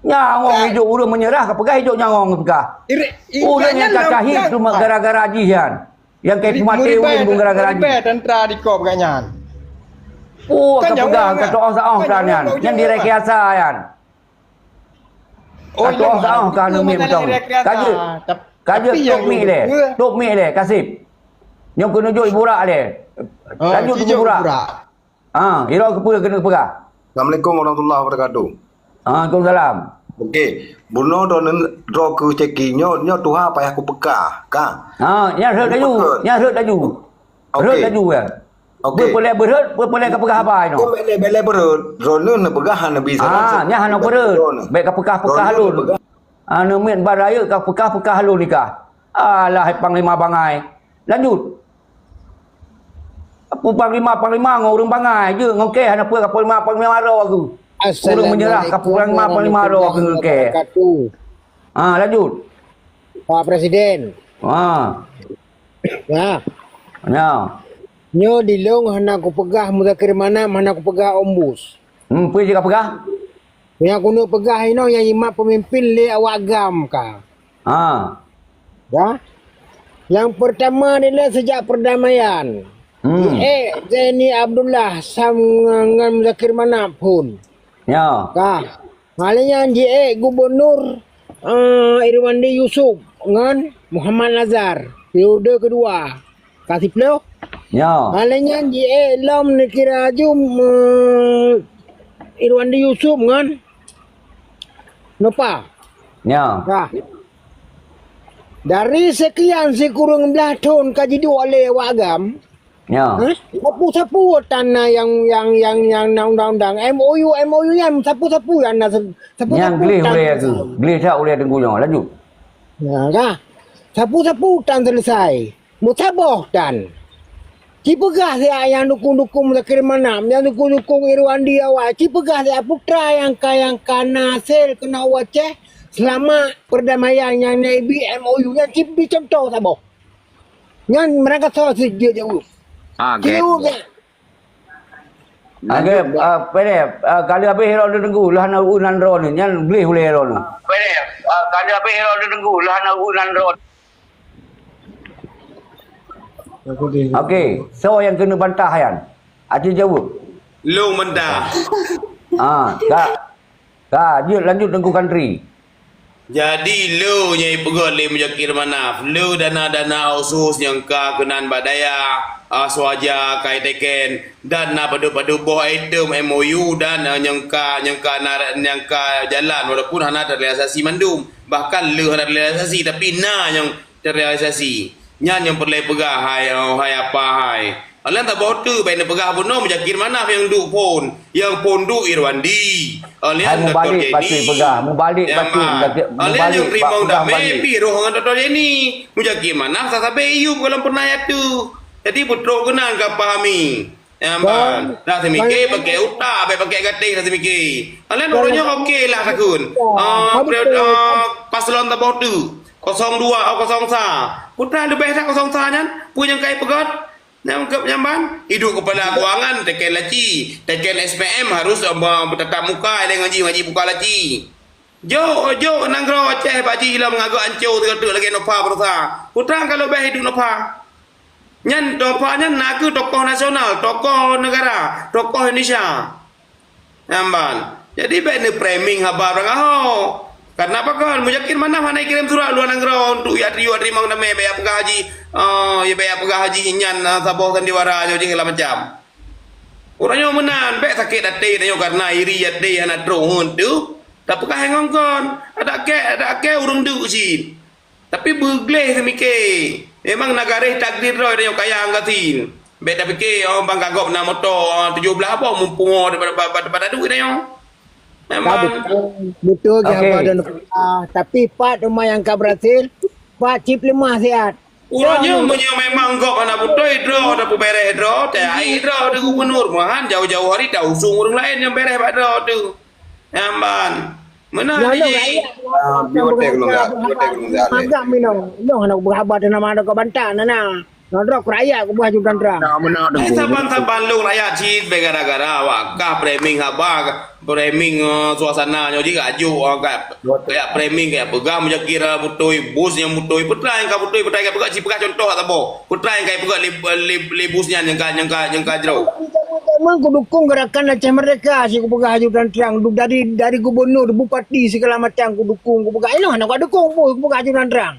Nyangong hidup udah menyerah ke pegah hidup nyangong ke pegah. Udah yang cacah hidup gara-gara jihan. Yang kayak mati udah gara-gara jihan. tentara di kop kanyan. Ke pegah ke toh saong kanyan. Yang direkayasa yan. Ke toh saong kan mi betul. Kaje tok mi le kasip. Yang kena joi burak le. Lanjut tu burak. Iro ke pegah. Assalamualaikum warahmatullahi wabarakatuh. Waalaikumsalam. Okey, buno don ro ku ceki nyo tuha payah ku pekah, ka. Nya rớt laju. Rớt laju ya. Okey. Boleh ke pegah apa ino? Ko bele berut, ro ne pegah na bisa. Nya hana berut. Baik ke pekah halun. Anu min baraya ke pekah halun nikah. Alah panglima bangai. Lanjut. Apa panglima ngorong bangai je ngokeh hana puas ke panglima ro aku. Urang menyerah ke panglima ro aku ngokeh. Lanjut. Pak Presiden. Ya. Nyo dilong hana ku pegah mudakir mana ku pegah ombus. Pergi ke pegah? Yang kuno pegah ino yang lima pemimpin le awak agam ka. Ya. Yang pertama adalah sejak perdamaian. Zaini Abdullah Samngan Mudakir mana pun. Ya. Ka. Malanya Gubernur Irwandi Yusuf ngan Muhammad Nazar. Periode kedua. Kasih peluk. Ya. Malanya Lam Nikirajum Irwandi Yusuf ngan Nopa. Ya. Ka. Dari sekian sekurang belah tahun kaji dua oleh wagam. Ya. Sapu-sapu tanah yang undang-undang MOU yang sapu-sapu yang sapu-sapu. Yang boleh aku. Boleh tak boleh tunggu yang lanjut. Ya kah? Sapu-sapu tan selesai. Mutabah tan. Cipegah saya yang dukung-dukung Mudakir Manam, yang dukung-dukung Irwandi awak. Cipegah saya putra yang Nasir kena waceh selama perdamaian yang Nabi MOU yang cipi contoh saboh. Yang mereka tahu sejak jauh. Okey, kali habis hero tunggu lah nak unan ron ni, yang boleh hero ni. Kali habis hero tunggu lah nak unan ron. Okey, so yang kena bantah yan. Acik jawab. Lu mentah. Kak, dia lanjut tunggu country. Jadi lu nyai pegot le Mudakir Manaf. Lu dana-dana khusus yang ka kenan badaya, swaja kai teken dan na padu-padu boh item MOU dan yang ka jalan walaupun hana terrealisasi mandum. Bahkan lu hana terrealisasi tapi yang terrealisasi. Yang perlu pegah hai apa hai. Alan tak botu baik pegah buno Mudakir Manaf yang duk pon, yang pon duk Irwandi. Alian Dr. Jenny pegah, mu balik patu. Alian yang terima dah pi roh dengan Dr. Jenny. Mudakir Manaf tak sampai iu kalau pernah ya tu. Jadi putra kenal kau pahami. Amban, dah semikir pakai utak, pakai gating dah semikir. Alian orangnya okey lah takun. Paslon tak botu. 02 atau 03. Putra lebih tak 03 nyan. Punya kai pegat. Nangkap jamban, hidup kepala keuangan teken laci, teken SPM harus bertatap muka dengan ngaji buka laci. Jo nanggro Aceh Pak Haji hilang mengagak ancur tergetuk lagi Nopa berusaha. Putra kalau baik hidup Nopa. Nyan Nopa nyan naku tokoh nasional, tokoh negara, tokoh Indonesia. Jamban. Jadi baik ni framing habar berangau. Kenapa kan Mudakir Manaf mana kirim surat luar negara untuk ya terima nama bayar pegah haji. Ya bayar pegah haji nyan saboh sandiwara jo segala macam. Orangnya menan baik sakit hati tanya karena iri hati anak terung tu. Tak pegah ngongkon. Ada ke urung du si. Tapi begleh semikir. Memang negara takdir roh tanya kaya anggatin. Baik tak fikir bang kagok nak motor 17 apa mumpung daripada duit tanya. Memang betul ke apa dan tapi Pak rumah yang kau berhasil Pak cip lemah sihat. Urangnya memang kau anak putoi draw ada bereh draw teh ai draw dengan gubernur mahan jauh-jauh hari dah usung orang lain yang bereh pak draw tu. Amban. Mana ni? Agak minum. Noh nak berhabat nama ada kau bantah nana. Nodrok rakyat ku buah judan terang. Saban-saban lu rakyat cid gara-gara wakah framing apa framing suasana nyo juga aju kayak framing kayak pegang je kira butoi bus yang butoi putra yang ka butoi putra yang pegang cipka contoh atau putra yang kayak pegang li busnya yang ka jero. Memang ku dukung gerakan Aceh Merdeka si ku pegang judan terang dari gubernur, bupati segala macam ku dukung ku pegang. Ino nak ku dukung ku pegang judan terang.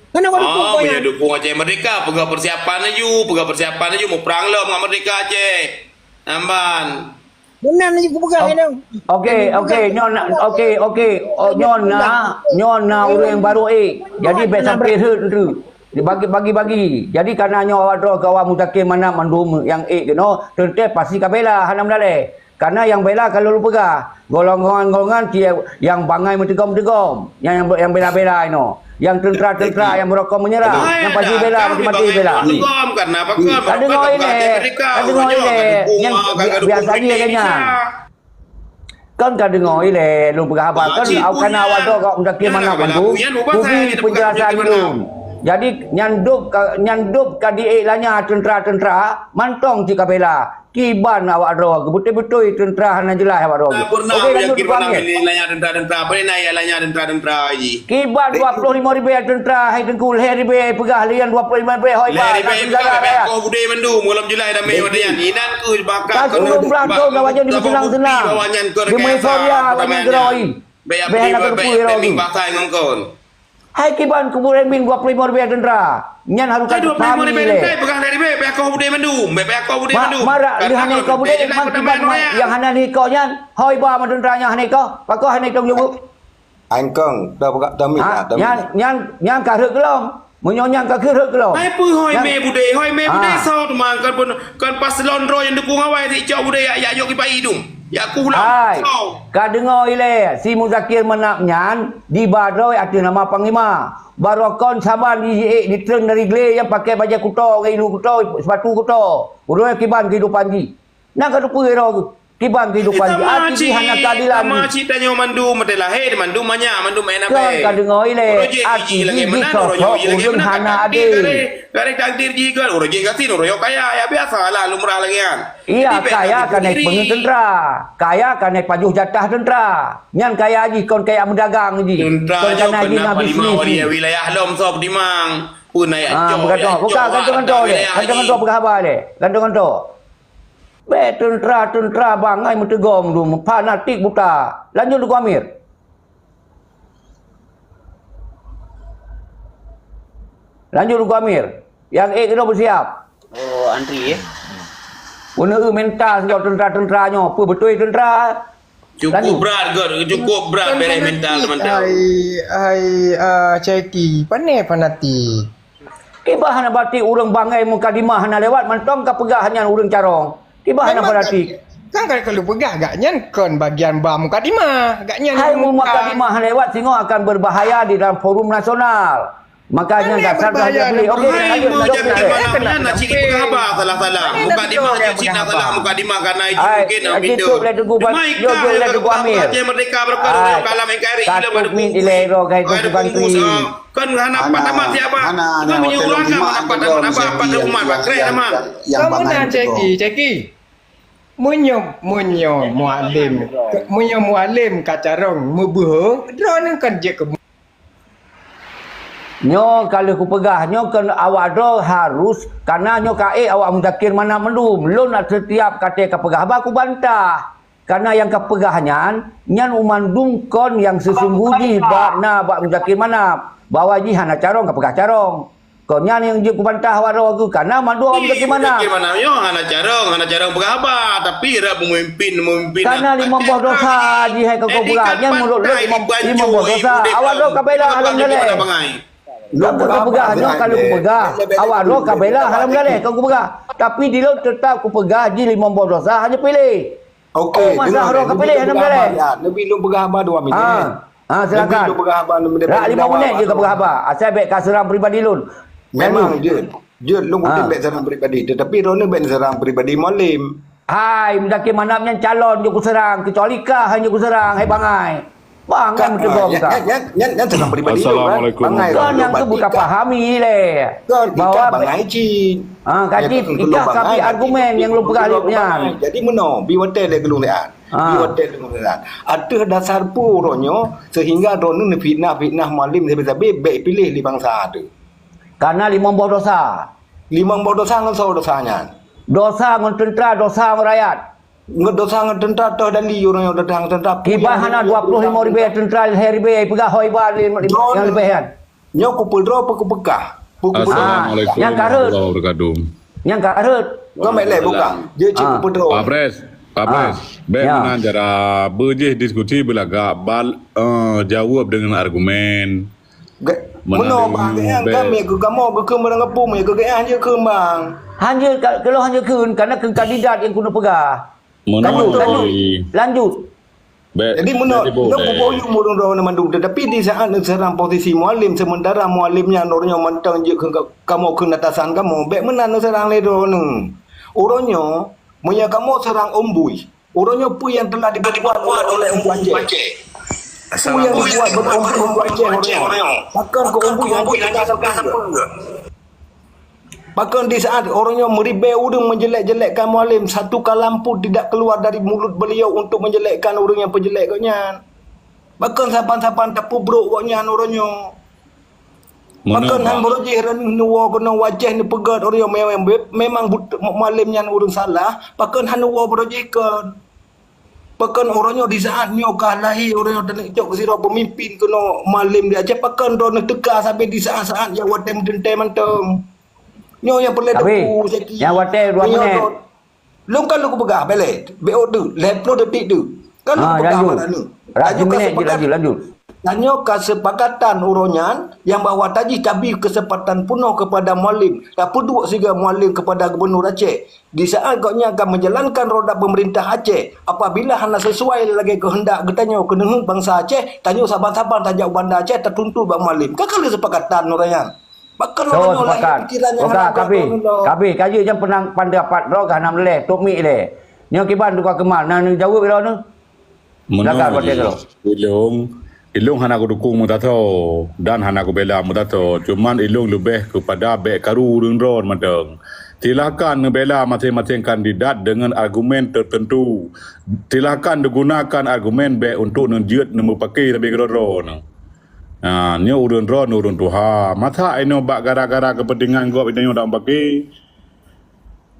Mana ku dukung Oh, punya dukung Aceh Merdeka, pegang persiapan aja mau perang lo dengan Merdeka Aceh. Namban. Benar ni ku pegang ini. Okey, nyon na urang yang baru Jadi bet sampai tu. Bagi. Jadi karena nyo awak kawan mutakin mana mandum yang keno, tente pasti kabela hanam dale. Karena yang bela kalau lu pegang golongan yang bangai mentegom, yang bela-bela ino. Yang tentera yang merokok menyerah, yang pasti bela, mati bela. Karena apa kan? Ada ngoi le, yang biasa dia kayaknya. Kan kada ngoi le, lu berapa kan? Kan awak tu kau mendaki mana bantu? Kubi penjelasan dulu. Jadi nyanduk kadi lanya tentera mantong jika bela. Kiban awak ro, betul-betul tentera hana jelas awak ro. Okey, lanjut panggil. Lanya tentera, apa ni lanya tentera ji? Kiban 25,000 tentera, hai tengkul hai ribu pegah lian 25,000 hoi ba. Kau budaya mandu, mulam Julai dah mai wadian. Inan ku bakar. Kau belah tu gawajan di senang-senang. Di Malaysia gawajan geroi. Behana kerpui bahasa ngongkon. Hai kiban kuburan min 25,000 tentera. Nyan harus Kau 25,000 tentera pegang dari be kau budaya mandu. Be kau budaya mandu. Mara lihan kau budaya man kiban yang hana ni kau nyan. Hoi ba man tenteranya hana kau. Pakau hana tong jubu. Anh Cưng, dah buka demi dah. Nyan karek kelong. Menyonyang ka kerek kelong. Hai pu hoi me budaya so tu man kan paslon ro yang dukung awai ti cok budaya ya yok kipai hidung. Ya aku ulang. Hai. Ka dengar ile si Muzakir menak nyan di Badoi ada nama panglima. Barokon saban di tren dari gle yang pakai baju kuto, ilu kuto, sepatu kuto. Uroi kiban kehidupan ji. Nak ka dupu ro kiban kehidupan ji. Ati hana keadilan. Sama citanya mandu matelahe mandu manya mandu main apa. Kan ka dengar ile ati di sosok urun hana ade. Karek takdir ji kan uroi ji kasin uroi kaya ya biasa lah lumrah lagi kan. Iya, kaya kan naik pengen tentera. Kaya kan naik pajuh jatah tentera. Nyan kaya haji, kon kaya mendagang haji. Tentera Kon kan haji ngabis dia wilayah lom sok dimang. Pun naik bukan gantung-gantung le. Gantung-gantung berkhabar le. Gantung-gantung. Tentera bangai mentegom tu. Fanatik buta. Lanjut Duku Amir. Yang kena bersiap. Oh, antri Guna mental sejauh tentera-tenteranya. Apa betul tentera? Cukup berat beres mental teman-teman. Ceki, pandai panati. Kibah hana batik urang bangai mukadimah hana lewat mantong ka pegah hanya urang carong. Kibah hana batik. Kan kalau pegah agaknya kon bagian ba mukadimah, agaknya Hai mukadimah lewat singo akan berbahaya di dalam forum nasional. Makanya dasar saja beli. Okey, lanjut. Nak ciri apa salah-salah. Mukadimah cina salah mukadimah karena itu mungkin Itu boleh tunggu yo boleh tunggu Amir. Aceh Merdeka berkara kalam engkari ila min ilero kai tu country. Kan hana apa siapa? Kan menyurangkan apa pada umat bakre teman. Kamu nak ceki. Munyo mualim kacarong mubuh drone kan je ke Nyo kalau ku pegah nyo kan awak do harus karena nyo kae awak mudakir mana mendum lon setiap kate ka pegah ba ku bantah karena yang ka pegahnya nyan umandung kon yang sesungguhnya ba na ba mudakir mana bawa ji hana carong ka pegah carong kon nyan yang je ku bantah awak do ku karena mandu awak mudakir mana yo hana carong pegah ba tapi ra memimpin karena 50 dosa ji hai ka ku pegah nyan mulut 50 dosa awak do ka bela halang dale Kau pegah nyo kalau ku pegah. Awak lo kabela halam gale kau ku pegah. Tapi di lo tetap ku pegah ji 50 dosa hanya pilih. Okey, masa ro ka pilih halam gale. Lebih lu pegah ba 2 minit. Silakan. Lebih lu pegah ba 2 minit. 5 minit je ka pegah ba. Asal baik ka serang peribadi lun. Memang je lu mungkin baik serang peribadi tetapi rone baik serang peribadi malim. Hai, mendaki manapnya calon je ku serang kecuali kah hanya ku serang hai bangai. Bang kan berdebar kita. Yang tentang pribadi lu kan. Assalamualaikum. Bangai Kan yang tu bukan fahami le. bahwa Bahawa bangai ci. kaji ikah kapi argumen yang lu pergalipnya. Jadi meno biwate le gelung lean. Biwate le gelung lean. Ada dasar puronyo sehingga donu fitnah malim sabe baik pilih di bangsa tu. Karena lima dosa. Limang dosa ngan so dosanya. Dosa ngan tentera, dosa ngan rakyat. Ngedosa ngedenta toh dan liur yang datang tentang Kibah hana 25,000 tentera ribu pegah hoibar yang lebih kan. Nyo ku pedro ku bekah. Assalamualaikum yang karut. warahmatullahi wabarakatuh. Yang karut. Kau mai le buka. Je ci ku pedro. Pak Pres, Ya. bagaimana cara berjih diskusi belaga jawab dengan argumen. Meno bang yang kami ke kamu ke merangapum ke hanya ke bang. Hanya kalau hanya kun karena kandidat yang kuno pegah. Lanjut. Jadi meno nak boyu murung ro mandung tetapi di saat serang posisi mualim sementara mualimnya nornya mentang je kamu ke atasan kamu baik menan serang le ro neng. Oronyo munya kamu serang ombui. Oronyo pu yang telah dibuat oleh Ombu Aceh. Pu yang dibuat Ombu Aceh oronyo. Bahkan ke Ombu yang tak apa. Bahkan di saat orangnya meribai urang menjelek-jelekkan mualim, satu kalam pun tidak keluar dari mulut beliau untuk menjelekkan orang yang penjelek katnya. Bahkan sapan-sapan tak pubruk waknya orangnya. Bahkan han berojih nuwa kena wajah ni pegat orang yang memang mualimnya orang salah, bahkan han nuwa berojihkan. Bahkan orangnya di saat nyo kalahi orang yang tenecok sira pemimpin kena mualim dia Aceh, bahkan dorang teka sampai di saat-saat yang watem dentai manteng. Nyo yang perlu depu seki. Yang watai 2 minit. Lu kan lu pegah balik. BO tu, leplo detik tu. Kan lu pegah mana ni? Lanjut. Tanyo kesepakatan uronyan yang bahawa tadi tabi kesempatan penuh kepada mualim. Tak peduk siga mualim kepada Gubernur Aceh. Di saat koknya akan menjalankan roda pemerintah Aceh. Apabila hana sesuai lagi kehendak getanyo keneheng bangsa Aceh, tanyo saban-saban tajak bandar Aceh tertuntu bang mualim. Kakak kesepakatan uronyan. Bakal So sepakat. Kabi kaji jam penang pendapat ro ganam le tok mi le. Nyo kiban tu kemal nan jawab ro nu. Silakan pada tu. Ilung hana aku dukung mutato dan hana aku bela mutato. Cuman ilung lebih kepada baik karu ron madeng. Silakan bela masing-masing kandidat dengan argumen tertentu. Silakan digunakan argumen baik untuk menjut nemu pakai lebih ron. Ni urun ron urun tuha. Masa ini bak gara-gara kepentingan gua ini dah bagi.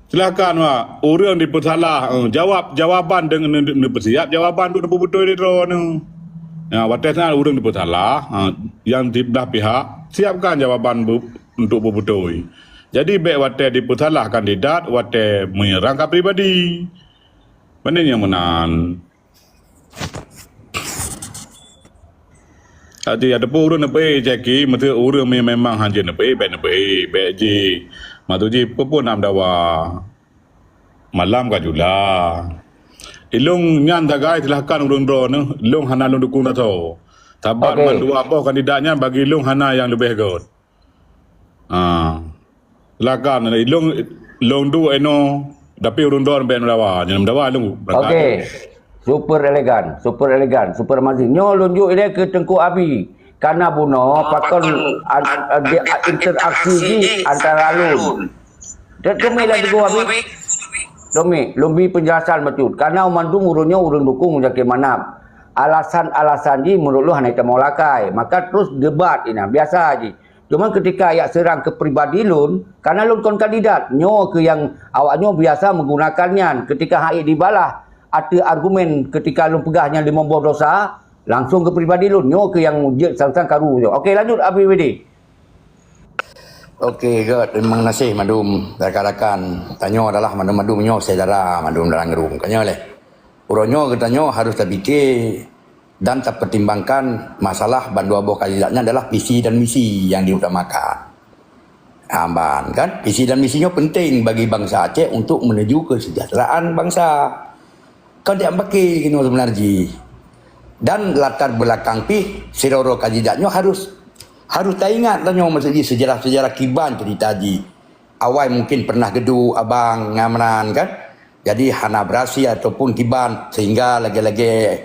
Silakan wa urun dipersalah. Jawaban dengan bersiap jawaban tu betul di ron. Watasnya urun dipersalah. Yang di belah pihak siapkan jawaban untuk betul. Jadi baik watas dipersalah kandidat, watas menyerang pribadi. Mana yang menan? Jadi ada pun urun nepe jeki, mata urun memang hanya nepe je. Matu je pun nam dawa malam kajula. Ilung nyan dagai silakan urun ro ne, ilung hana lung dukung tato. Tabat mandua apa kandidatnya bagi ilung hana yang lebih good. Silakan ilung du eno tapi urun ro ben dawa, jangan dawa ilung. Okey. Super elegan, super mazin. Nyo lunjuk dia ke Tengku Abi. Karena buno pakon interaksi di antara lun. Demi lah Tengku Abi. Demi, lumbi penjelasan betul. Karena umandu urunnya urun dukung jaki manap. Alasan-alasan ji menurut lu hanya mau lakai. Maka terus debat ini biasa aja. Cuma ketika ayat serang ke pribadi lun, karena lun kon kandidat, nyo ke yang awaknya biasa menggunakannya. Ketika hai dibalah ada argumen ketika lu pegahnya 50 dosa langsung ke pribadi lu nyo ke yang sang-sang karu je. Okey lanjut Abi Widi. Okey god memang nasih madum rakan-rakan tanyo adalah madum nyo sejarah madum dalam room kanyo le. Uronyo ketanyo harus terfikir dan terpertimbangkan masalah bandua boh kandidatnya adalah visi dan misi yang diutamakan. Amban kan visi dan misinya penting bagi bangsa Aceh untuk menuju kesejahteraan bangsa. Kau dia pakai kini sebenarnya. Dan latar belakang pi siroro kandidatnya harus tak ingat tanya maksudnya sejarah-sejarah kiban cerita ji. Awal mungkin pernah gedu abang ngamanan kan. Jadi hana berasi ataupun kiban sehingga lagi-lagi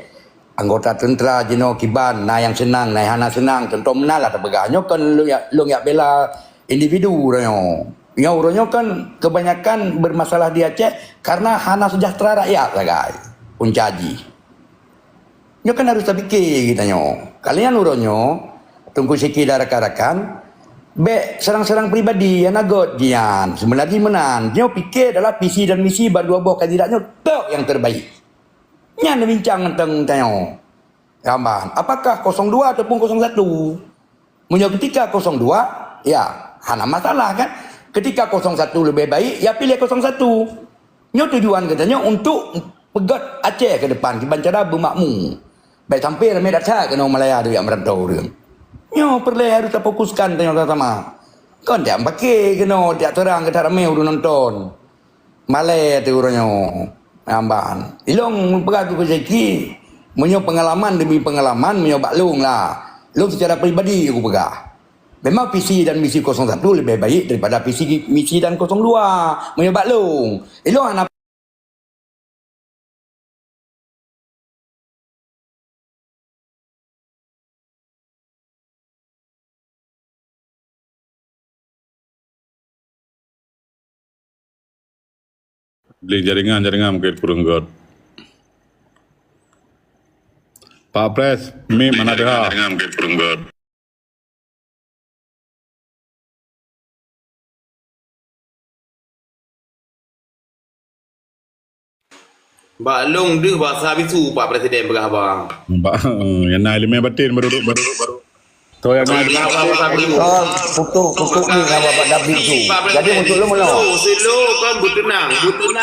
anggota tentera jino kiban na yang senang na hana senang tentu menalah terbegahnya kan lu ya bela individu ronyo kan kebanyakan bermasalah di Aceh karena hana sejahtera rakyat lah guys puncaji nyo kan harus terpikir kita nyo kalian uronyo tunggu sikit rakan-rakan be serang-serang pribadi yang nagot jian sebenarnya menan nyo pikir adalah visi dan misi berdua buah kandidatnya tok yang terbaik nya bincang tentang tanya gambar apakah 02 ataupun 01 punya ketika 02 ya hana masalah kan ketika 01 lebih baik ya pilih 01 nyo tujuan katanya untuk pegat Aceh ke depan kiban cara bermakmur baik sampai ramai datang ke Malaya tu yang merantau dia nyo perlu harus terfokuskan tanya sama kan dia pakai kena dia terang ke ramai urun nonton Malaya tu orangnya Amban. Ilong pergi ke Zeki, menyo pengalaman demi pengalaman, menyo baklung lah. Long secara pribadi aku pegah. Memang visi dan misi 01 lebih baik daripada visi misi dan 02. Menyo baklung. Ilong anak Beli jaringan mungkin kurang god. Pak Pres, mi mana dah? Jaringan mungkin kurang god. Mbak Long deh bahasa bisu Pak Presiden berah bang. Mbak, yang naik lima batin baru. Toh yang naik Putuk ni dengan bapak David tu. Jadi untuk lu mula. Silo kan butenang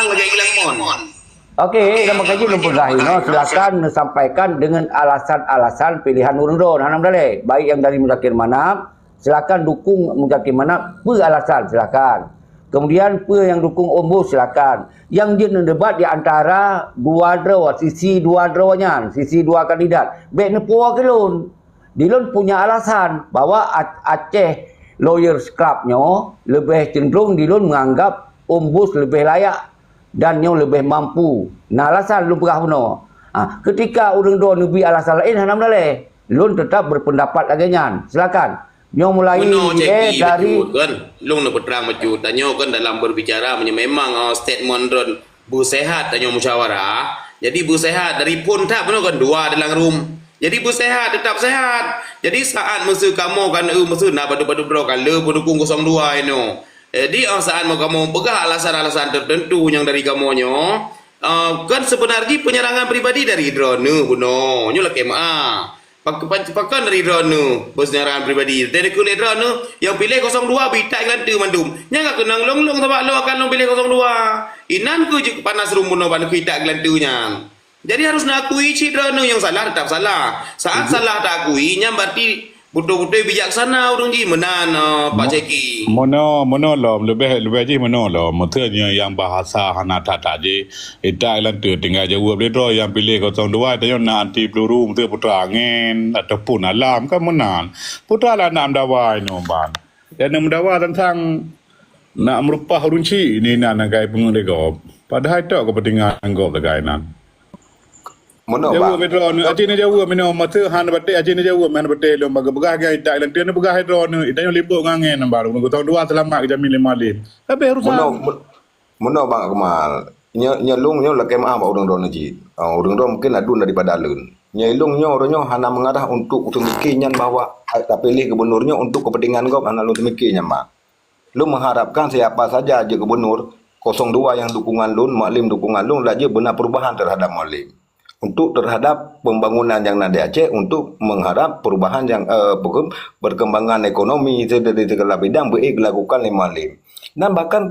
lagi hilang mon. Okey, nama kaji belum berlahi. No, silakan sampaikan dengan alasan-alasan pilihan urun-urun. Hanam daleh. Baik yang dari Muzakir Manap, silakan dukung Muzakir Manap. Per alasan, silakan. Kemudian per yang dukung Ombo, silakan. Yang dia debat di antara dua draw, sisi dua drawnya, sisi dua kandidat. Baik nepua ke lun. Dilun punya alasan bahawa Aceh Lawyers Club-nya lebih cenderung Dilun menganggap Ombus lebih layak dan nyo lebih mampu. Nah alasan lu berah benar. Ketika orang dua nubi alasan lain hanam daleh. Lun tetap berpendapat agaknya. Silakan. Nyo mulai dari kan lung nak berterang maju tanyo kan dalam berbicara memang statement ron bu sehat tanyo musyawarah. Jadi bu sehat dari pun tak benar kan dua dalam room. Jadi bu sehat tetap sehat. Jadi saat musuh kamu kan musuh nak badu-badu bro kan le pendukung 02 ini. Jadi saat mau kamu pegang alasan-alasan tertentu yang dari kamunya kan sebenarnya penyerangan pribadi dari drone buno. Nyo laki pakan dari drone penyerangan pribadi. Dari kulit drone yang pilih 02 bitak ganti mandum. Nya enggak kenang long-long sebab lo akan lo pilih 02. Inan ku je panas rumbuno ban bitak gantinya. Jadi harus nak akui drone yang salah tetap salah. Saat salah tak akui nya berarti betul-betul bijaksana orang ji menan Pak Ceki. Mono lom lebih je mono lom. Maksudnya yang bahasa hana tata je. Ita ilan tu tinggal jawab dia draw yang pilih 02 tanya nak anti peluru mesti putra angin ataupun alam kan menan. Putra lah nak mendawai no ban. Dan mendawai tentang nak merupah runci ni nak gai pengurus. Padahal tak kepentingan anggap gainan. Mana jauh bang? metro ni acin jauh minum mata han batik acin jauh man batik lom bagah gai tak lan tian bagah hidro ni itanyo libuk ngangen baru nunggu tahun 2 selamat ke jamin 5 tapi harus Mana bang Kemal? Nya lung nya lakai maaf orang ron ji. Orang ron mungkin adun daripada alun. Nya lung nya orangnya hana mengarah untuk mikirnya bahawa tak pilih gubernurnya untuk kepentingan kau hana lu mikirnya mak. Lu mengharapkan siapa saja je gubernur 02 yang dukungan lun, Maklim dukungan lun lah je benar perubahan terhadap Maklim. Untuk terhadap pembangunan yang ada di Aceh untuk mengharap perubahan yang perkembangan ekonomi dari segala bidang baik dilakukan oleh Maklim. Dan bahkan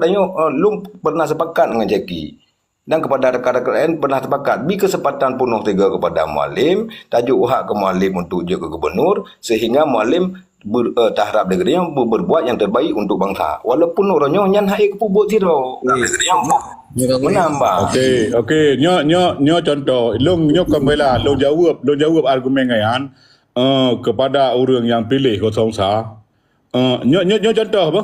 Lum pernah sepakat dengan Jackie dan kepada rekan-rekan lain pernah sepakat beri kesempatan penuh tiga kepada Maklim, tajuk hak ke Maklim untuk je ke gubernur sehingga Maklim terhadap negeri yang berbuat yang terbaik untuk bangsa. Walaupun orangnya nyan hai kepubuk zero. Menambah. Okey. Nyo contoh. Long nyo kembali. Long jawab argumen ngayan kepada orang yang pilih 03. Nyo contoh apa?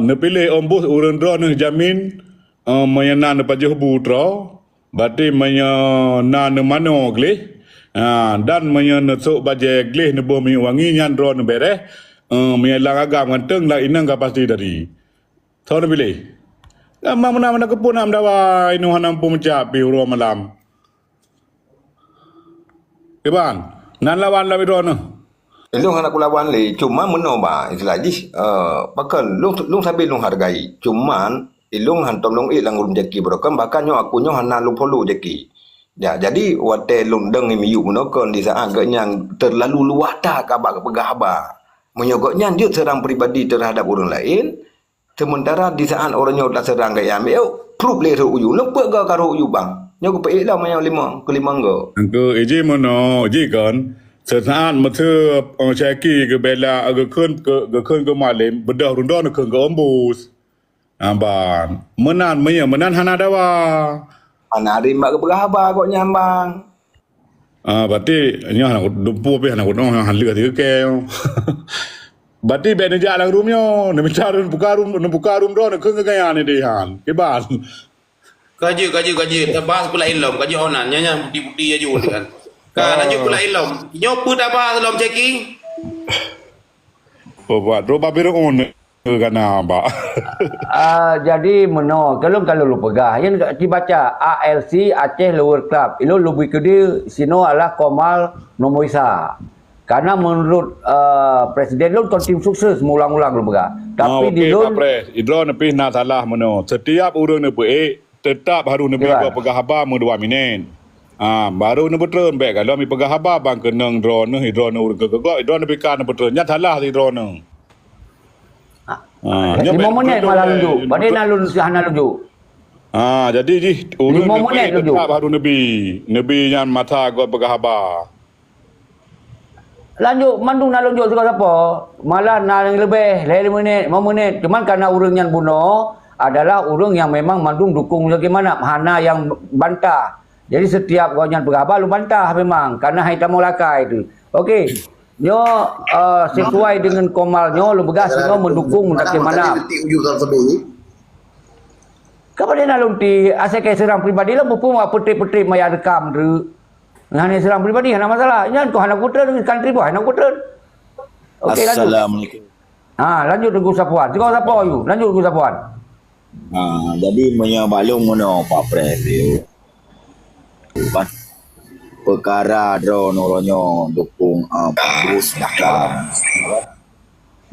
Ne pilih ombus orang drone jamin menyenan pajuh butra. Berarti menyenan mano glih. Dan menyentuk baje gleh nebo mi wangi nyan ron bere mi lang agam nganteng la inang ka pasti dari thon bile mana kepun am dawa inu hanam pumca pi ro malam Iban nan lawan la ron Long anak kulawan le cuma menoba islaji pakan long sambil long hargai cuman ilung hantom long ilang rum jeki brokan bahkan aku nyo hana lu polu jeki ya jadi wate long deng mi yu menokon di saat yang terlalu luas dah kabar pegahaba menyogoknya dia serang pribadi terhadap orang lain sementara di saat orangnya tak serang gaya ambil proof le uyu lempak ga karo uyu bang nyo ko pe lah mayang lima kelima go angko eji mono eji kan sesaat mata ceki ke bela ke kun ke malim bedah rundon ke ombus Abang, menan hana dawa. Anak rimba ke berapa kok nyambang. Berarti nya anak dumpu pe anak dong han lek ti ke. Berarti be ne jalan rumnya, ne bicara buka rum do ne ke gaya ne dihan. Ke ban. Kaji tabas pula ilom kaji onan nya bukti-bukti aja kan. Kan aja pula ilom. Nyopu tabas ilom ceki. Buat roba biru on kana ba. Jadi kalau lu pegah yang dibaca ALC Aceh Lower Club itu lebih gede sino adalah Komal Nomoisa karena menurut presiden lu tim sukses mengulang-ulang lu pegah tapi di lu idron pi na salah meno setiap urang ne pe tetap harus ne buat pegah haba mu 2 minen baru ne betul be kalau mi pegah haba bang keneng drone ne hidron urang ke idron pi kan betul nya salah hidron ne 5 menit malah lunjuk. Badai nak lunjuk. Jadi urang 5 menit lunjuk. Baru Nabi yang mata god bergahaba. Lanjut mandung nak lunjuk suka siapa? Malah nak yang lebih 5 menit, 5 menit. Cuman karena urang yang bunuh adalah urang yang memang mandung dukung bagaimana hana yang bantah. Jadi setiap kau yang bergahaba lu bantah memang karena hai tamu lakai itu. Okey. Nyo sesuai dengan komalnya lu begas nyo mendukung bagaimana kapan dia nak ti asal kai serang pribadi lah bupu putri-putri maya rekam tu ngane serang pribadi hana masalah nyan ko hana kuter dengan country boy hana kuter okey lanjut Assalamualaikum. Lanjut dengan Sapuan kau siapa you lanjut dengan Sapuan Jadi menyabalung mono Pak Pres tu perkara drone oronyo dukung Pak Bus dah.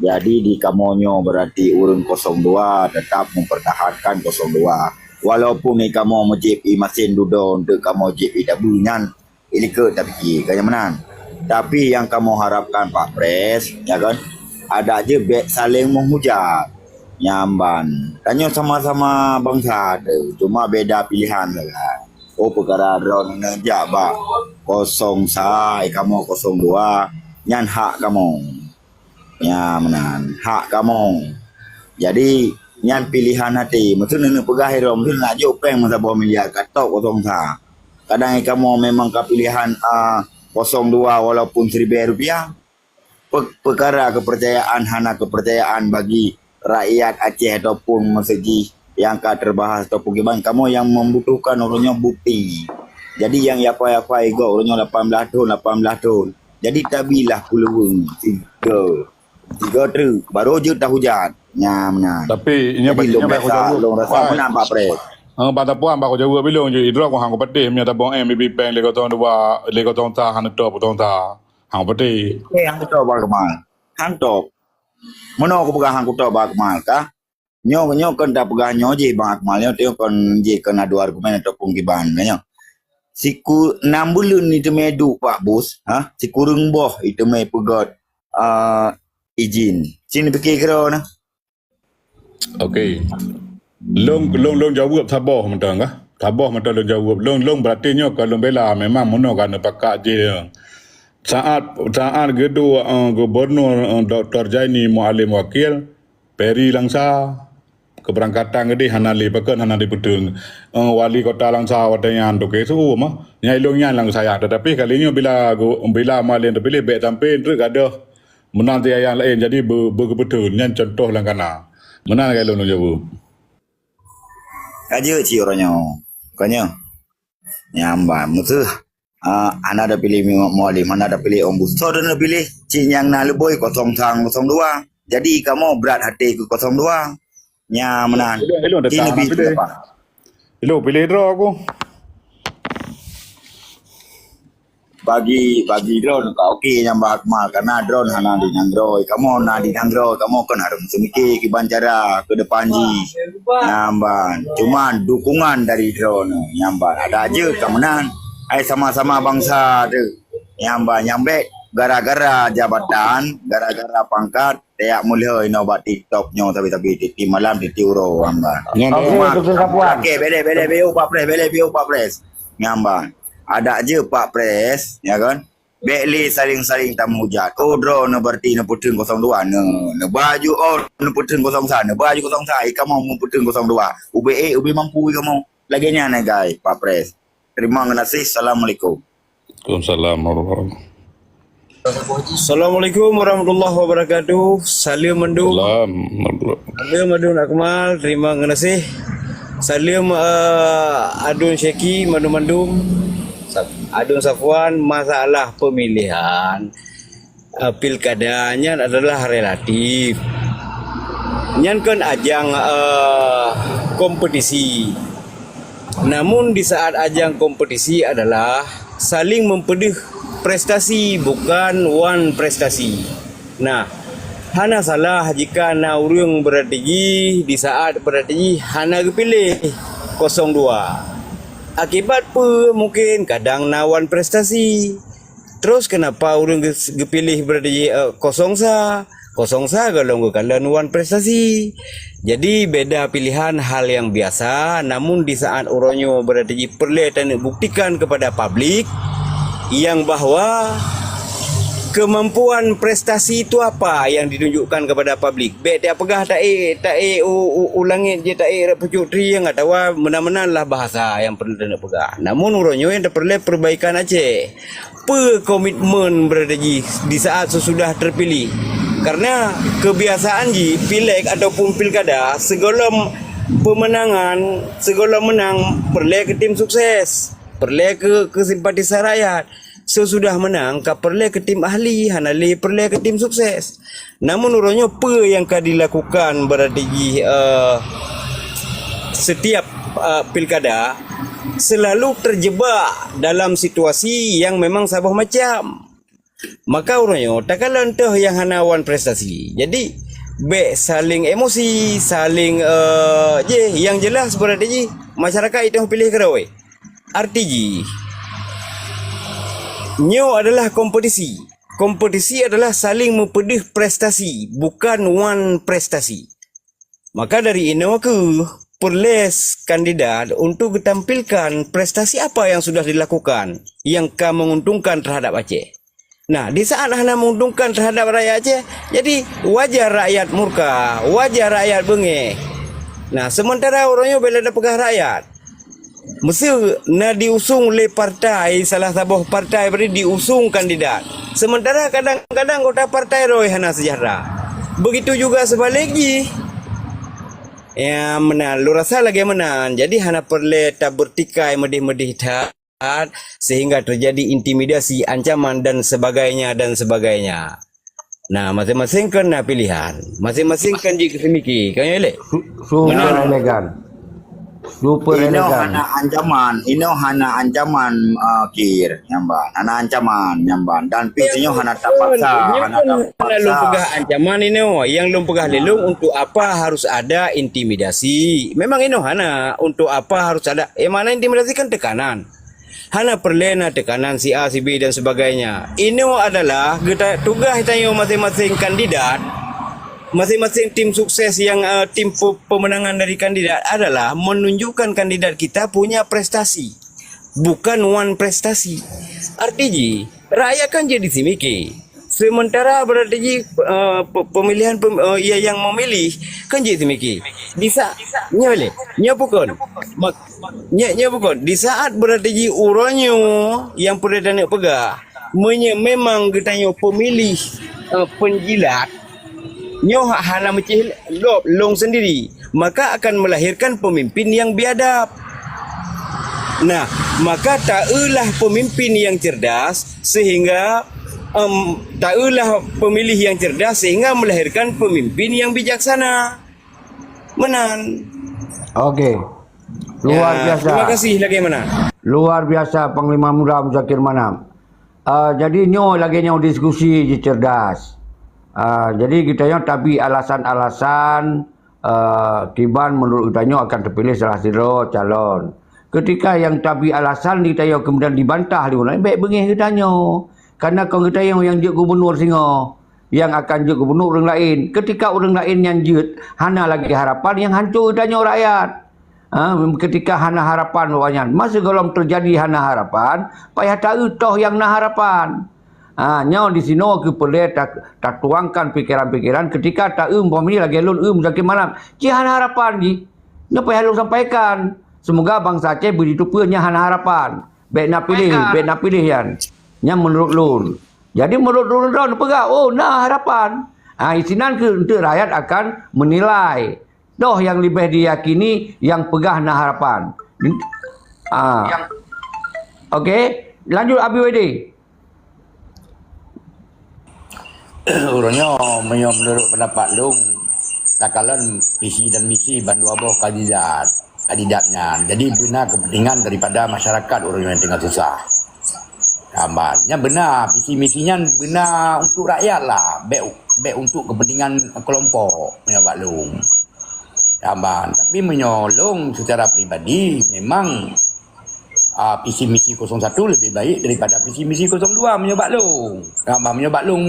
Jadi di kamonyo berarti urun 02 tetap mempertahankan 02. Walaupun ni kamu JP mesin duduk untuk kamu JP dah bunyan ilike tapi kaya menan. Tapi yang kamu harapkan Pak Pres ya kan ada aja saling menghujat nyamban. Tanya sama-sama bangsa tu cuma beda pilihan lah. Perkara drone ngejak ba 0 sai kamu 02 nyan hak kamu ya menan hak kamu jadi nyan pilihan hati maksud ni pegah rom tu nak jo peng masa bawa miliar katok 0 sa kadang kamu memang ke pilihan 02 walaupun Rp1,000 perkara kepercayaan hana kepercayaan bagi rakyat Aceh ataupun segi yang kau terbahas ataupun gimana kamu yang membutuhkan orangnya bukti. Jadi yang apa-apa ego orangnya 18 tahun. Jadi tabilah peluang 3 tu baru je dah hujan. Ya benar. Tapi inya baginya ba ko jawab. Long rasa menang Pak Pres. Bata puan ba ko jawab bilong je idro ko hang ko pete mnya tabong bibi peng le ko ton dua le ko ton ta han to ton ta hang pete. Hang to ba kemal. Hang to. Mono ko pegang hang to ba kemal kah? Nyo kan dah pegang nyo je bang Akmal nyo tengok kan je kan ada argumen ataupun giban nyo. Siku 6 bulan ni temedu Pak Bos, siku rengboh itu me pegot izin. Sini fikir kira nah. Okey. Long jawab tabah mentang kah? Tabah mentang long jawab. Long berarti nyo kalau bela memang mono kan pakak je. Saat gedua gubernur Dr. Jaini Mualim Wakil Peri Langsa keberangkatan gede hanali pakan hanali betul wali kota Langsa wadanyan tu kesu mah nyailongnya lang saya tetapi kalinya bila malin terpilih baik sampai terus ada menanti yang lain jadi betul nyan contoh lang kana menang kalau nak jawab Aja ci orangnya kanya nyamban musuh Ana ada pilih Mualim, ana ada pilih Ombudsman. So ada pilih Cik yang na leboi 02. Jadi kamu berat hati ke 02. Nya menan. Elok dah Ini tak lebih nak pilih. apa? Elok pilih draw aku. Bagi drone kau okey yang bakmal karena drone hana di Android. Kamu na di Android, kamu kan harus mikir kiban cara ke depan ji. Nyamban. Cuman dukungan dari drone nyamban. Ada aja kemenang. Ai sama-sama bangsa tu. Nyamban nyambek gara-gara jabatan, gara-gara pangkat, tiap mula ino buat TikTok nyo tapi titi malam titi uro nyamban. Okey, Dr. Sapuan. Okey, bele Pak Pres. Nyamban. Ada aja Pak Pres, ya kan? Bekli saling-saling tamu hujat. Oh, draw na berarti na puteng 02. Na baju na puteng 01. Na baju 01. Kamu mau puteng 02. Ubi mampu kamu. Laginya na guys, Pak Pres. Terima kasih. Assalamualaikum. Waalaikumsalam warahmatullahi wabarakatuh. Assalamualaikum warahmatullahi wabarakatuh. Salam Mandum. Salam Mandum Akmal. Terima kasih. Salam Adun Syeki Mandum. Adun Safwan, masalah pemilihan pilkadanya adalah relatif. Nyan kan ajang kompetisi. Namun di saat ajang kompetisi adalah saling mempedih prestasi, bukan wan prestasi. Nah, hana salah jika na urang beratigi di saat beratigi hana kepilih 02. Akibat apa? Mungkin kadang nawan prestasi. Terus kenapa orang gepilih beratigi 0 kalau kalau nawan prestasi. Jadi beda pilihan hal yang biasa. Namun di saat orangnya beratigi perlu dan buktikan kepada publik yang bahwa kemampuan prestasi itu apa yang ditunjukkan kepada publik. Baik dia pegah tak ulangit je tak pucuk tri yang tahu menan-menan lah bahasa yang perlu nak pegah. Namun urangnya yang perlu perbaikan aja. Komitmen berada di saat sesudah terpilih. Karena kebiasaan ji pileg ataupun pilkada segala pemenangan, segala menang perlu ke tim sukses, perlu ke simpatisan rakyat. Sesudah menang, perlu ke tim ahli, hanali perlu ke tim sukses. Namun urangnya apa yang kau dilakukan berarti setiap pilkada selalu terjebak dalam situasi yang memang sabah macam. Maka urangnya takkanlah entah yang hanawan prestasi. Jadi baik saling emosi, saling yang jelas berarti masyarakat itu pilih kerawai. Arti Nyo adalah kompetisi. Kompetisi adalah saling mempedih prestasi, bukan wan prestasi. Maka dari ini aku perles kandidat untuk ditampilkan prestasi apa yang sudah dilakukan yang akan menguntungkan terhadap Aceh. Nah, di saat hanya menguntungkan terhadap rakyat Aceh, jadi wajar rakyat murka, wajar rakyat bengek. Nah, sementara orangnya bela ada pegah rakyat. Mesti nak diusung oleh partai, salah satu partai beri diusung kandidat. Sementara kadang-kadang kota partai roy hana sejarah. Begitu juga sebaliknya. Ya menang, lu rasa lagi menang. Jadi hana perlu tak bertikai medih-medih tak sehingga terjadi intimidasi, ancaman dan sebagainya dan sebagainya. Nah, masing-masing kena pilihan. Masing-masing kan jika semiki. Kan ya, Lek? Super elegan. Super elegan. Ino hana ancaman kir nyamban. Hana ancaman nyamban dan pintunya hana tak paksa, hana tak paksa. Lung pegah ancaman ini yang lung pegah lelung untuk apa harus ada intimidasi. Memang ini hana untuk apa harus ada. Mana intimidasi kan tekanan. Hana perlena tekanan si A, si B dan sebagainya. Ini adalah tugas kita masing-masing kandidat. Masing-masing tim sukses yang tim pemenangan dari kandidat adalah menunjukkan kandidat kita punya prestasi, bukan wan prestasi. Artinya rakyat kan jadi simiki. Sementara berarti pemilihan yang memilih kan jadi simiki. Bisa nyole, bukan. Bukan. Di saat berarti uranyo yang perdana pegah, memang kita pemilih penjilat. Nyoh hana mecih long sendiri, maka akan melahirkan pemimpin yang biadab. Nah, maka tahulah pemimpin yang cerdas sehingga tahulah pemilih yang cerdas sehingga melahirkan pemimpin yang bijaksana. Menan. Okey. Luar biasa. Terima kasih lagi mana. Luar biasa Panglima Muda Muzakir Manap. Jadi lagi diskusi je cerdas. Jadi kita tapi alasan-alasan Kiban menurut kita akan terpilih salah satu calon. Ketika yang tapi alasan kita kemudian dibantah baik bengih kita karena kalau kita yang jet gubernur singo yang akan jet gubernur orang lain. Ketika orang lain yang jet hana lagi harapan yang hancur kita rakyat. Ketika hana harapan wanya masa kalau terjadi hana harapan payah tahu toh yang na harapan. Nyaw di sini ke perlu tak tuangkan pikiran-pikiran ketika tak umpamanya lagi lun Muzakir Manap. Hana harapan ji. Nya payah lu sampaikan. Semoga bangsa Aceh begitu punya harapan. Baik nak pilih yan. Nya menurut lun. Jadi menurut lun pegak nah harapan. Isinan ke untuk rakyat akan menilai. Doh yang lebih diyakini yang pegah nah harapan. Okey, lanjut ABWD. Urangnya menurut pendapat Long takalan visi dan misi Bandu Aboh kandidatnya. Jadi benar kepentingan daripada masyarakat orang yang tengah susah. Gambarnya benar, visi misinya benar untuk rakyat lah, baik untuk kepentingan kelompok pendapat Long. Gambar, tapi menyolong secara pribadi memang visi misi 01 lebih baik daripada visi misi 02 menyebab Long. Gambar menyebab Long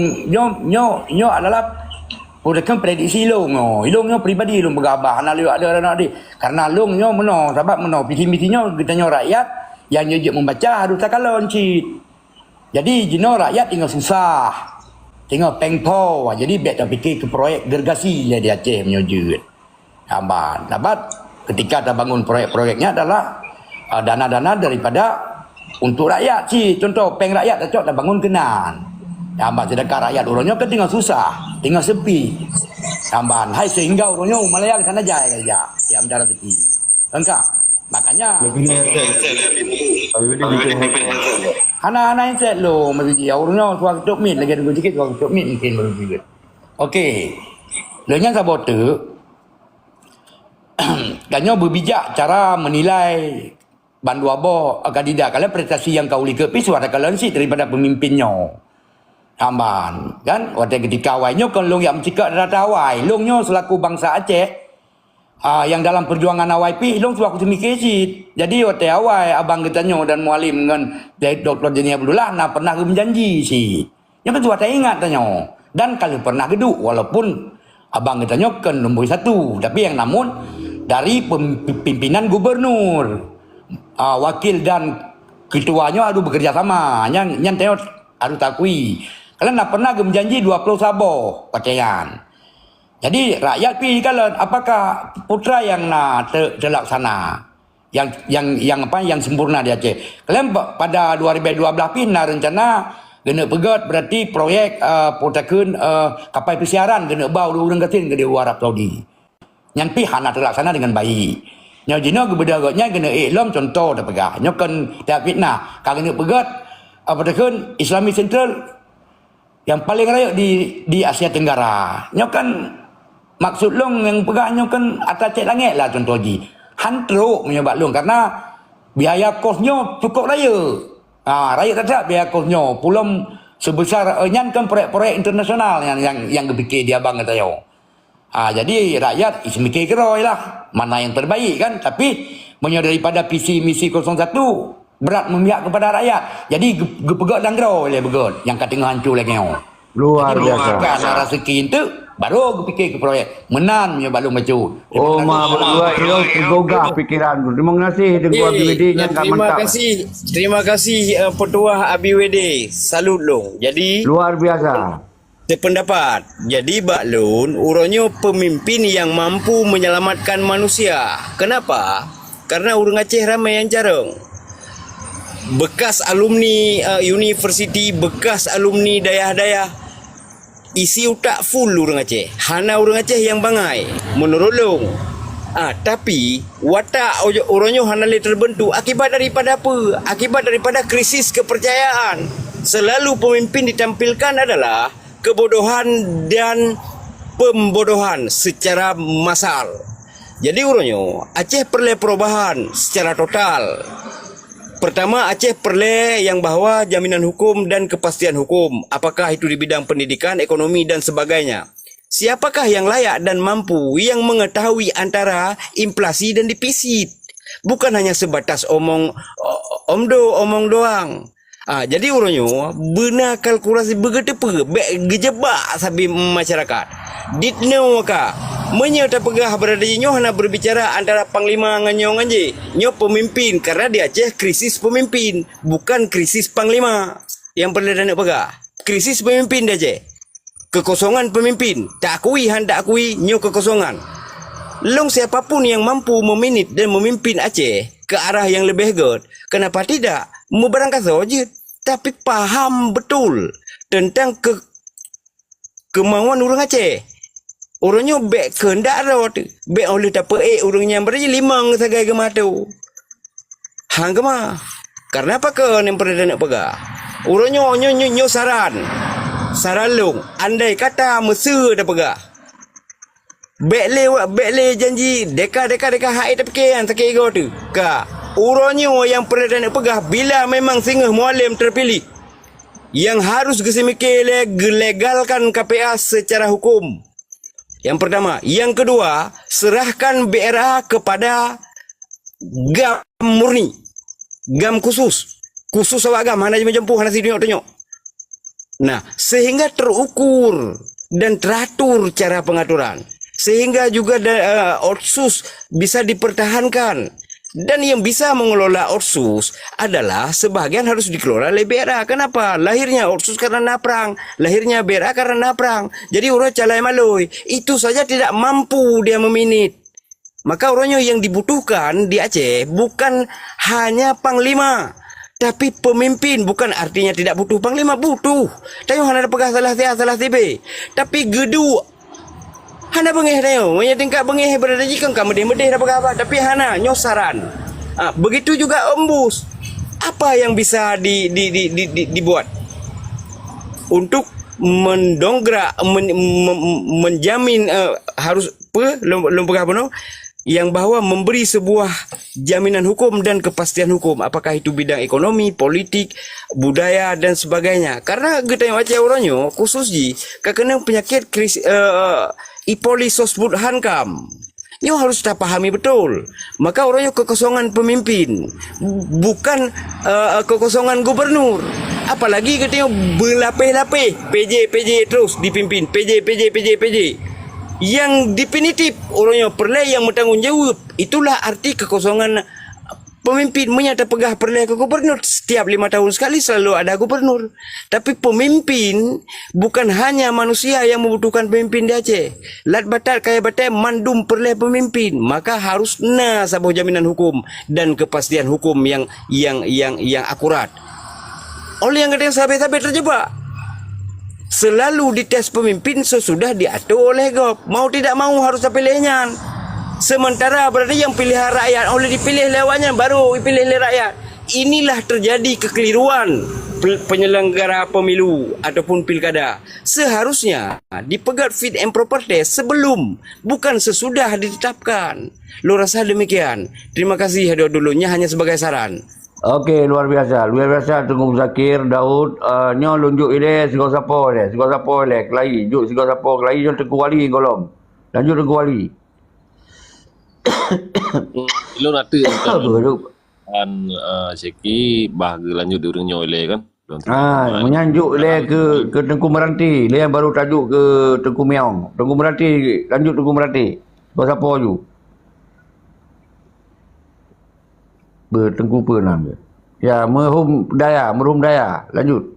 nyo adalah bukan prediksi Long. Long pribadi Long bergabah anak lihat ada anak dia. Karena Long sebab visi misinya kita rakyat yang nyejak membaca harus takalon cit. Jadi jino rakyat tinggal susah. Tinggal pengpo. Jadi biar tak fikir ke proyek gergasi di Aceh menyujud. Gambar. Dapat ketika kita bangun proyek-proyeknya adalah dana-dana daripada untuk rakyat sih. Contoh peng rakyat cocok dah bangun kenan. Gambar sedekah rakyat orangnya kan tinggal susah, tinggal sepi. Gambar hai sehingga orangnya Malaya ke sana jaya kerja. Ya mencara rezeki. Lengkap. Makanya anak-anak yang set lo mesti dia orangnya suara tok mit lagi ada sikit suara tok mit mungkin baru juga. Okey. Lenyang sabote Danyo berbijak cara menilai Bandu Aboh kandidat kalau prestasi yang kau lika pi suara kalian sih daripada pemimpinnya. Tamban kan waktu ketika awalnya kan long yang mencikak data awal longnya selaku bangsa Aceh yang dalam perjuangan awal pi long suatu semikir sih. Jadi waktu awal abang kitanya dan mualim dengan Dr. Jenny Abdullah pernah berjanji sih. Yang kedua tak ingat tanya dan kalau pernah geduk walaupun abang kitanya kan nombor 1 tapi yang namun dari pimpinan gubernur, wakil dan ketuanya harus bekerja sama. Yang tengok harus takui. Kalian nak pernah berjanji 20 sabor pakaian. Jadi rakyat pilih kalian apakah putra yang nak terlaksana, yang sempurna di Aceh. Kalian pada 2012 pina rencana kena pegat berarti proyek potakeun kapal pesiaran kena bau urang katin ke di Arab Saudi. Yang pihak nak terlaksana dengan baik. Yang jino kebedarannya kena iklam contoh dah pegah. Yang kan tak fitnah. Kalau kena pegat apa kan Islamic Central yang paling raya di Asia Tenggara. Yang kan maksud long yang pegahnya kan atas cek langit lah contoh ji. Hantruk menyebab long karena biaya kosnya cukup raya. Raya kata biaya kosnya pulang sebesar nyan kan proyek-proyek internasional yang kepikir dia bang kata yo. Jadi rakyat mikir keroi lah mana yang terbaik kan, tapi daripada visi misi 01 berat memihak kepada rakyat. Jadi gepegak dan keroi le begot yang kat tengah hancur lagi yo. Luar biasa. Karena rezeki itu baru kepikir ke proyek menan punya balung maju. Berdua itu tergogah pikiran. Terima kasih dengan ABWD yang mantap. Terima kasih Petua ABWD. Salut long. Jadi luar biasa. Sependapat. Jadi Bak Lun, urangnya pemimpin yang mampu menyelamatkan manusia. Kenapa? Karena orang Aceh ramai yang jarang. Bekas alumni universiti, bekas alumni dayah-dayah, isi otak full orang Aceh. Hana orang Aceh yang bangai. Menurut Long, Tapi watak orangnya hanale terbentuk akibat daripada apa? Akibat daripada krisis kepercayaan. Selalu pemimpin ditampilkan adalah kebodohan dan pembodohan secara massal. Jadi urunyo Aceh perlu perubahan secara total. Pertama, Aceh perlu yang bahawa jaminan hukum dan kepastian hukum, apakah itu di bidang pendidikan, ekonomi dan sebagainya. Siapakah yang layak dan mampu yang mengetahui antara inflasi dan defisit? Bukan hanya sebatas omong doang. Jadi urunyo benar kalkulasi begitu gejebak sabi masyarakat. Ditno ka menyata pegah berada nyo hana berbicara antara panglima nganyo nganje. Nyo pemimpin karena di Aceh krisis pemimpin, bukan krisis panglima. Yang perlu dan pegah. Krisis pemimpin di Aceh. Kekosongan pemimpin. Tak akui hendak akui nyo kekosongan. Long siapapun yang mampu meminit dan memimpin Aceh ke arah yang lebih good, kenapa tidak berangkat saja, tapi paham betul tentang kemauan orang Aceh. Orangnya bek kehendak rot, bek oleh tak orangnya berarti limang sagai gematu. Hang kemah. Karena apa ke yang pernah nak pegah? Orangnya nyo saran long, andai kata Mesir dah pegah. Bek le janji deka hai tak pekian sakit ego tu. Ka orangnya yang pernah nak pegah bila memang singgah mualim terpilih yang harus gesemikir legalkan KPA secara hukum. Yang pertama, yang kedua, serahkan BRA kepada GAM murni. GAM khusus awak GAM hana jempu hana sidunyo tonyok. Nah, sehingga terukur dan teratur cara pengaturan. Sehingga juga Otsus bisa dipertahankan. Dan yang bisa mengelola Otsus adalah sebahagian harus dikelola oleh BRA. Kenapa? Lahirnya Otsus karena naprang. Lahirnya BRA karena naprang. Jadi orang calai maloi. Itu saja tidak mampu dia meminit. Maka orangnya yang dibutuhkan di Aceh bukan hanya panglima. Tapi pemimpin. Bukan artinya tidak butuh panglima. Butuh. Tayong hana pegah salah tibe. Tapi gedu hana bengeh tayo, punya tingkat bengeh berada jikang kamu medeh apa. Tapi hana nyosaran. Begitu juga embus. Apa yang bisa dibuat untuk mendongkrak menjamin harus lempegah penuh yang bahawa memberi sebuah jaminan hukum dan kepastian hukum, apakah itu bidang ekonomi, politik, budaya dan sebagainya. Karena kita yang Aceh orangnya khusus kena penyakit Ipolisos Hankam. Nyo harus tak pahami betul. Maka orangnya kekosongan pemimpin, bukan kekosongan gubernur. Apalagi katanya berlapih-lapih PJ terus dipimpin PJ. Yang definitif orangnya perlu yang bertanggungjawab. Itulah arti kekosongan pemimpin. Menyata pegah perlu ke gubernur. Setiap 5 tahun sekali selalu ada gubernur. Tapi pemimpin bukan hanya manusia yang membutuhkan pemimpin di Aceh. Lat batal kaya batal mandum perlu pemimpin. Maka harus sebuah jaminan hukum dan kepastian hukum yang akurat. Oleh yang kadang sahabat-sahabat terjebak. Selalu dites pemimpin sesudah diatur oleh GOP. Mau tidak mau harus pilihnya. Sementara berarti yang pilihan rakyat oleh dipilih lewatnya baru dipilih oleh rakyat. Inilah terjadi kekeliruan penyelenggara pemilu ataupun pilkada. Seharusnya dipegat fit and proper test sebelum, bukan sesudah ditetapkan. Lu rasa demikian? Terima kasih dulunya hanya sebagai saran. Okey, luar biasa Tengku Zakir Daud nyo lunjuk ile sigo sapo le kelai juk sigo sapo kelai jo Tengku Wali golom. Lanjut Tengku Wali. Lo rata kan Syeki bahagia lanjut durungnya oleh kan. Menyanjuk le ke Tengku Meranti, le yang baru tajuk ke Tengku Meong. Tengku Meranti, lanjut Tengku Meranti. Sigo sapo ju. Bertengku penam dia. Ya, merhum daya. Lanjut.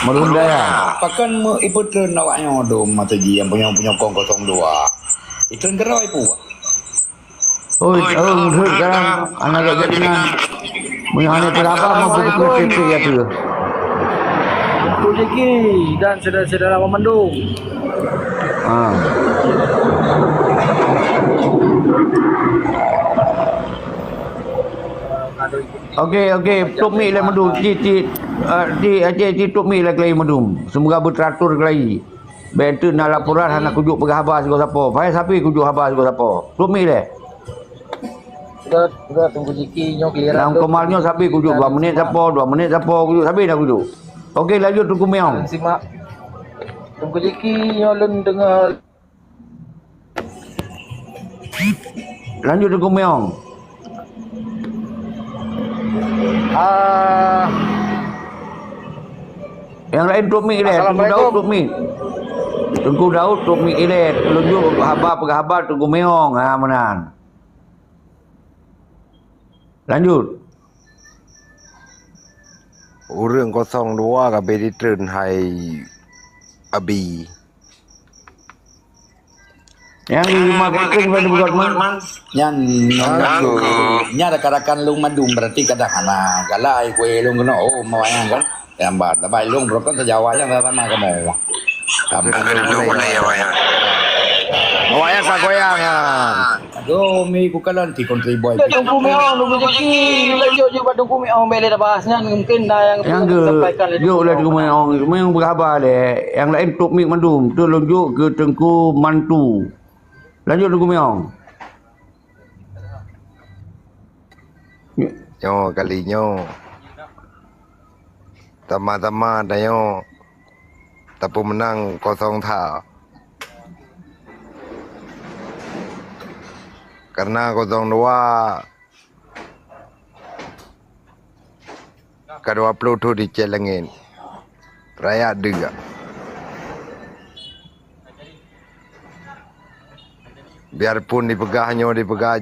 Merhum daya. Pakan mo iputron nawaknya dom atau yang punya kong 02. Itu ngerai pu. Sekarang anak gak jadinya. Punya hanya terapa mau pergi ya tu. Jeki dan saudara-saudara memandung. Ha. Okey, tok mik le mendum. Ti tok mik le kelai mendum. Semoga berteratur kelai. Bentu nak laporan nak kujuk pegah habar sego siapa. Fahai sapi kujuk habar sego siapa. Tok mik le. Sudah tunggu Jeki nyo clear. Dalam komalnya sapi kujuk 2 minit siapa, 2 minit siapa kujuk sapi dah kujuk. Okey, lanjut tunggu meong. Simak. Tunggu Jeki nyo lun dengar. Lanjut tunggu meong. Yang lain tok mik le, tunggu Daud tok mik. Tunggu Daud tok mik le, tunjuk habar pegah habar tunggu meong. Ha menan. Lanjut. Urang 02 กับเบดิตรนให้อบี Yang di rumah kering pada buat man. Nyan nya rekan-rekan lung madum berarti kadang hana galai kue lung kena oh mau yang kan lambat labai lung bro kan terjawab yang apa mah kamu kapan lung ya wayang wayang ka goyang ya aduh mi ku kalan ti kontriboy Tunggu meong, tunggu Jeki. Lanjut je tunggu meong bele dah bahasnya mungkin dah yang sampaikan. Yuk lah tunggu meong berkhabar le. Yang lain tok mik mandum tu lunjuk ke Tengku Mantu. Lanjut tunggu meong. nyo kali nyo tama-tama dah nyo tapi menang 0 tha karena 02 kedua Pluto di celengin rakyat juga biarpun dipegah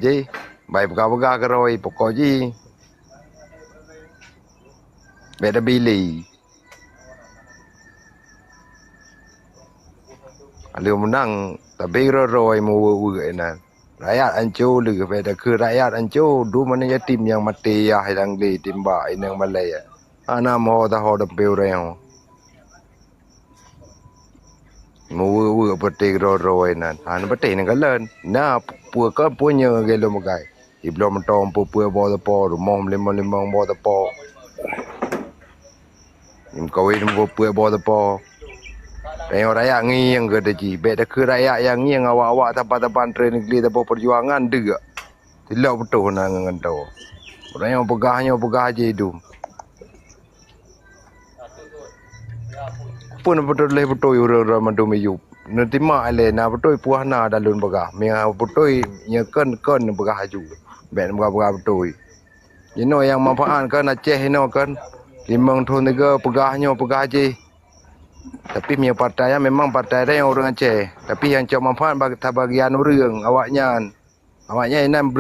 je baik pegah-pegah keroi pokok je beda bili Alu menang tapi roi mu enan rakyat ancu lu beda ke rakyat ancu du mana ya tim yang mati ya hilang di timba inang Malaya ana mo ta ho dempeu reo mu peti roi nan an peti nan galan na pu ka punya gelo magai iblom tom pu bo ta po mom limong bo ta po im kawin mo pu bo ta po Reo rakyat ngiang ke daji. Beda ke rakyat yang ngiang awak-awak tempat-tempat negeri tempat perjuangan juga. Tidak betul nak dengan tahu. Reo pegah je hidup. Pun betul orang mandum hidup. Nanti mak ale na betul puah na dalun pegah. Mia betul nyekan pegah haju. Bet pegah betul. Jino yang manfaat kan Aceh ino kan. Limang tahun tiga pegah je. Tapi punya partai memang partai yang orang Aceh. Tapi yang cak manfaat bagi bagian orang awaknya inan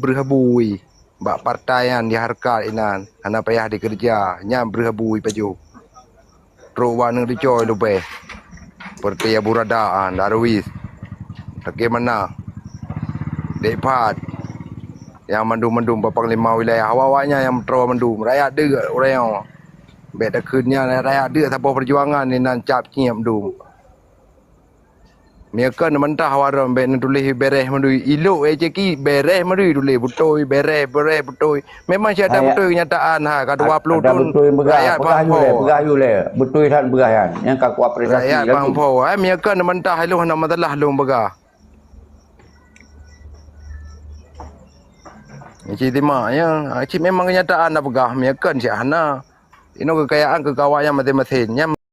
berhabui. Bak partai yang diharkat inan. Anak payah dikerja. Yang berhabui paju. Teruk dicoy lupa. Seperti Abu Radaan, Darwis. Bagaimana? Depat. Yang mendum Bapak 5 wilayah. Awaknya yang terlalu mendum. Rakyat dia orang yang. Beda kunnya rakyat dia tanpa perjuangan ni nan cap nyiap dum. Mereka mentah waram ben tulis bereh mandui ilok Jeki bereh mandui tulis betul bereh betul. Memang saya tak betul kenyataan ha ka 20 tahun rakyat pegah you le. Betul kan pegah kan. Yang kaku apresiasi rakyat pangpo. Mereka mentah lu nak masalah lu pegah. Cik Tima ya, cik memang kenyataan dah pegah mereka si hana. Ini kekayaan kekawayan masing-masing.